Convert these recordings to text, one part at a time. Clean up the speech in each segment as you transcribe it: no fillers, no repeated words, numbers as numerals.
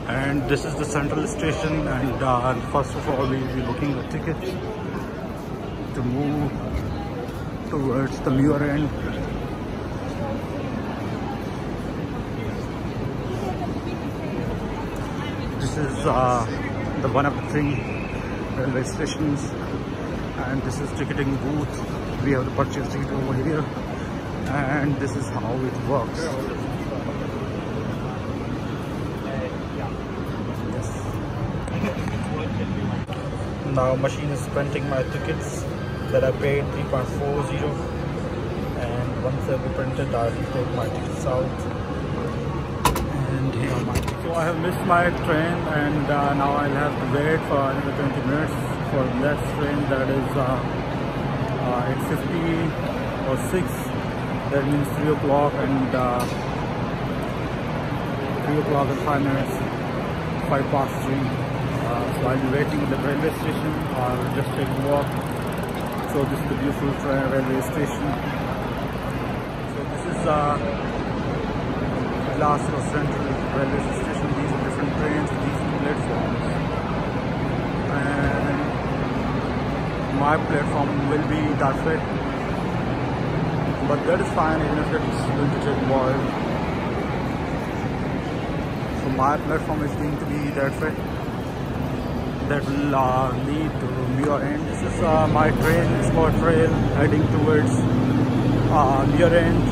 And this is the central station, and first of all we'll be booking a ticket to move towards the Muirend. This is the one of the 3 railway stations, and this is ticketing booth. We have the purchase ticket over here, and this is how it works. Now machine is printing my tickets that I paid 3.40, and once they'll be printed I will take my tickets out. And here are my tickets. So I have missed my train, and now I'll have to wait for another 20 minutes for the next train. That is 8:50 or 6. That means 3 o'clock, and 3 o'clock and 5 minutes, 5 past 3. So I'll be waiting at the railway station, or just take a walk. So this is the beautiful railway station. So this is Glasgow Central Railway Station. These are different trains with these platforms, and my platform will be that way, but that is fine even if it's going to take a while. So my platform is going to be that way. That will lead to Muirend. This is my train, ScotRail, heading towards Muirend,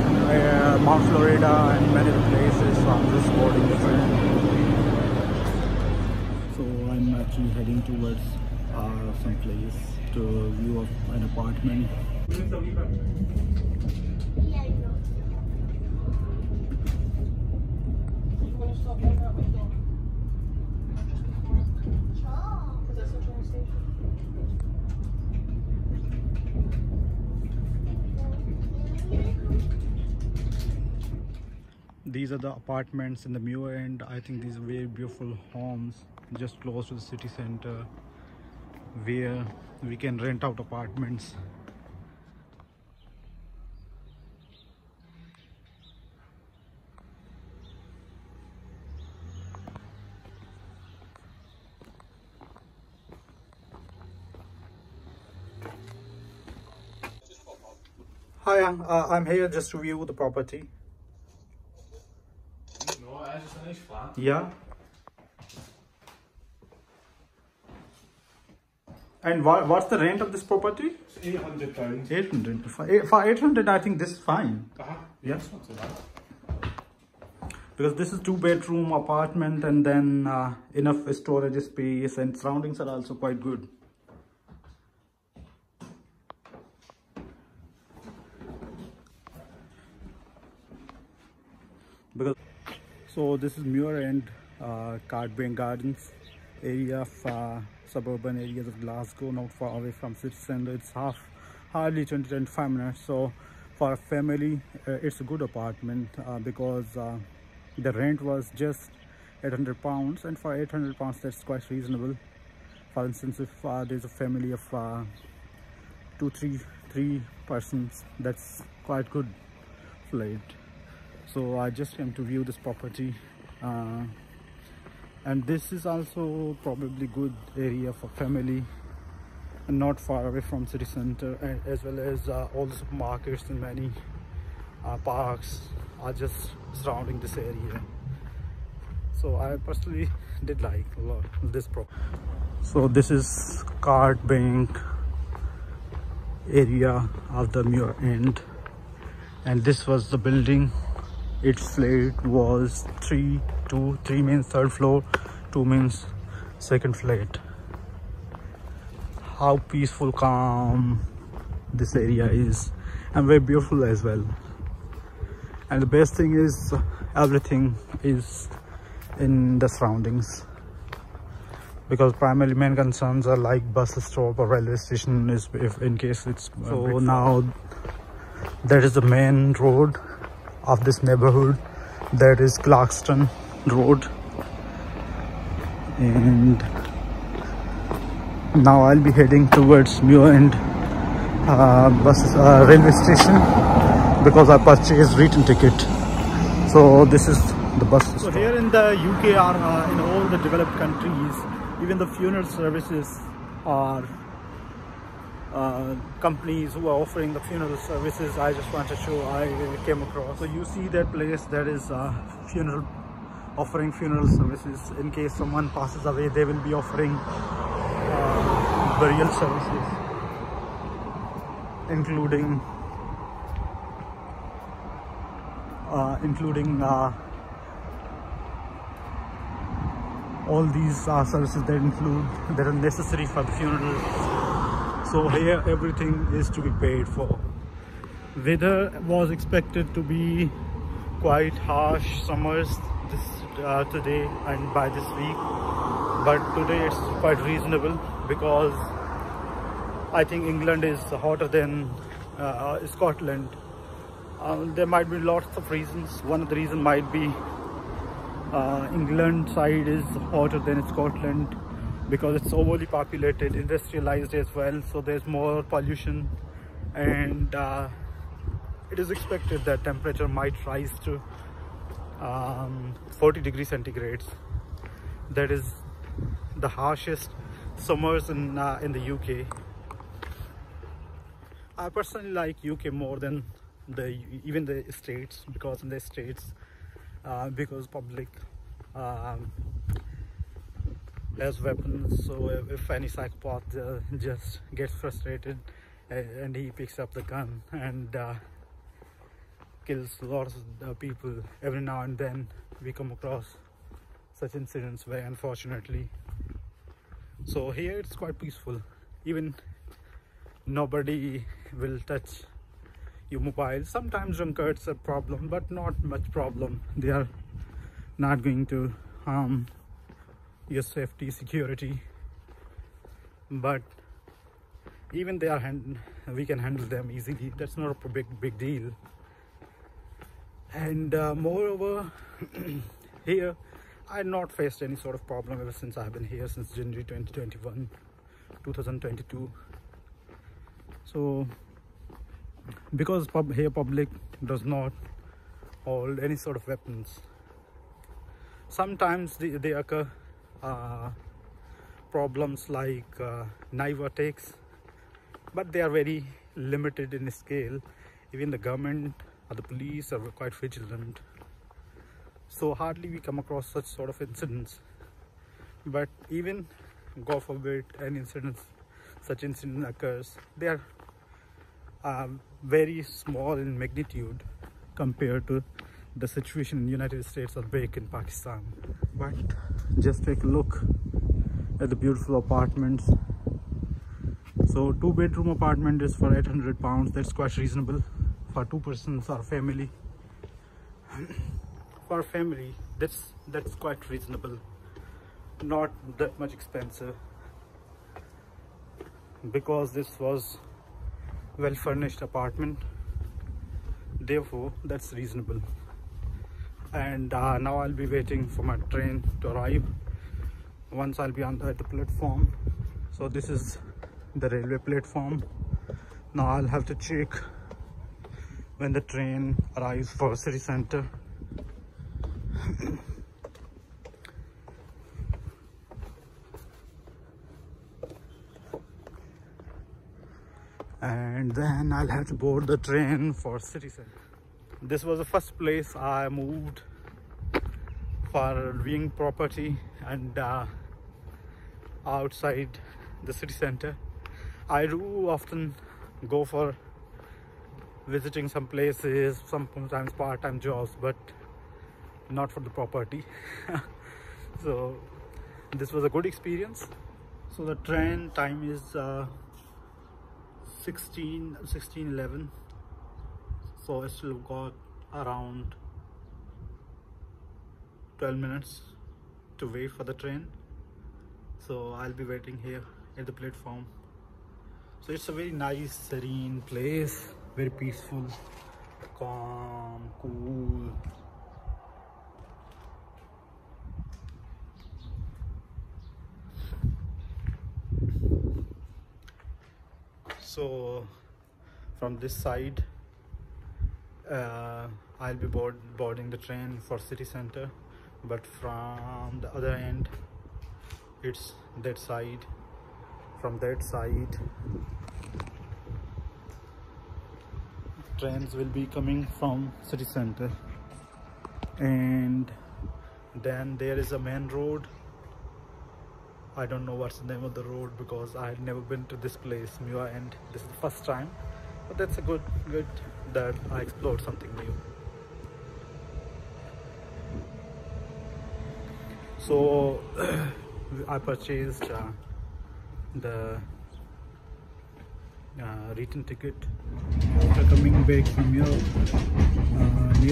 Mount Florida, and many other places. So I'm just boarding the train. So I'm actually heading towards some place to view of an apartment. These are the apartments in the Muirend. I think these are very beautiful homes just close to the city center, where we can rent out apartments. Hi, I'm here just to view the property. No, it's just a nice flat. Yeah. And what's the rent of this property? It's £800. 800. For 800, I think this is fine. Yeah. That's not too bad. Because this is 2-bedroom apartment, and then enough storage space, and surroundings are also quite good. So this is Muirend, Cartbank Gardens area of suburban areas of Glasgow, not far away from city centre. It's hardly 20-25 minutes. So for a family, it's a good apartment because the rent was just £800, and for £800 that's quite reasonable. For instance, if there's a family of 2-3 persons, that's quite good flat. So I just came to view this property, and this is also probably good area for family, and not far away from city center, as well as all the supermarkets and many parks are just surrounding this area. So I personally did like a lot this property. So this is Cartbank area of the Muirend, and this was the building. Its flat was 3 means 3rd floor, 2 means 2nd flat. How peaceful, calm this area is, and very beautiful as well. And the best thing is everything is in the surroundings, because primarily main concerns are like bus stop or railway station is if in case it's so. Now that is the main road of this neighborhood, that is Clarkston Road, and now I'll be heading towards Muirend railway station because I purchased return ticket. So this is the bus So stop. here in the UK or in all the developed countries, even the funeral services are companies who are offering the funeral services. I just want to show, I came across. So you see that place, that is offering funeral services. In case someone passes away, they will be offering burial services, including all these services that are necessary for the funeral. So here everything is to be paid for. Weather was expected to be quite harsh summers today and by this week, but today it's quite reasonable because I think England is hotter than Scotland. There might be lots of reasons. One of the reasons might be England side is hotter than Scotland because it's overly populated, industrialized as well, so there's more pollution, and it is expected that temperature might rise to 40 degrees centigrade. That is the harshest summers in the UK. I personally like UK more than even the States, because in the States because public has weapons, so if any psychopath just gets frustrated and he picks up the gun and kills lots of people, every now and then we come across such incidents, very unfortunately. So here it's quite peaceful. Even nobody will touch your mobile. Sometimes drunkards are a problem, but not much problem. They are not going to harm your safety, security, but even they are we can handle them easily. That's not a big deal. And moreover, here I had not faced any sort of problem ever since I've been here, since January 2022. So because here public does not hold any sort of weapons, sometimes they occur problems like knife attacks, but they are very limited in scale. Even the government or the police are quite vigilant, so hardly we come across such sort of incidents. But even God forbid any such incident occurs, they are very small in magnitude compared to the situation in the United States or back in Pakistan. But just take a look at the beautiful apartments. So 2-bedroom apartment is for £800. That's quite reasonable for 2 persons or family. For a family, that's quite reasonable, not that much expensive, because this was well furnished apartment, therefore that's reasonable. And now I'll be waiting for my train to arrive. Once I'll be at the platform. So this is the railway platform. Now I'll have to check when the train arrives for city center. And then I'll have to board the train for city center. This was the first place I moved for viewing property and outside the city center. I do often go for visiting some places, sometimes part-time jobs, but not for the property. So this was a good experience. So the train time is 16:11, so I still got around 12 minutes to wait for the train. So I'll be waiting here at the platform. So it's a very nice, serene place, very peaceful, calm, cool. So from this side I'll be boarding the train for city center, but from the other end it's that side. From that side trains will be coming from city center, and then there is a main road. I don't know what's the name of the road because I had never been to this place, Muirend. This is the first time, but that's a good that I explored something new. So I purchased the return ticket after coming back from here,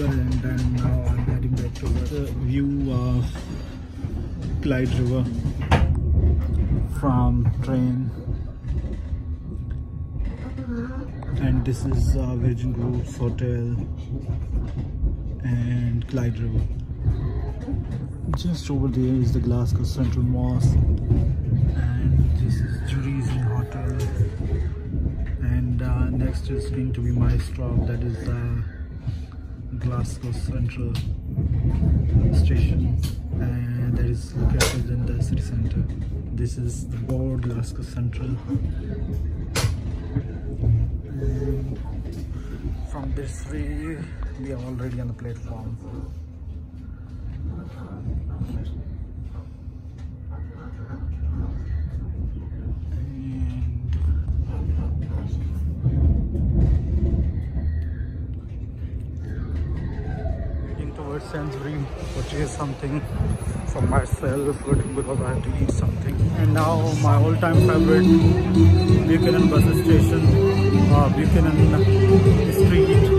and then now I'm heading back to the view of Clyde River from train. And this is Virgin Group's hotel and Clyde River. Just over there is the Glasgow Central Mosque, and this is Jury's Hotel, and next is going to be my stop, that is Glasgow Central Station, and that is located in the city center. This is the board Glasgow Central. And from this way we are already on the platform. Sainsbury, purchase something for myself because I have to eat something. And now my all-time favorite, Buchanan bus station, Buchanan street,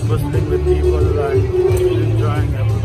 bustling with people and enjoying everything.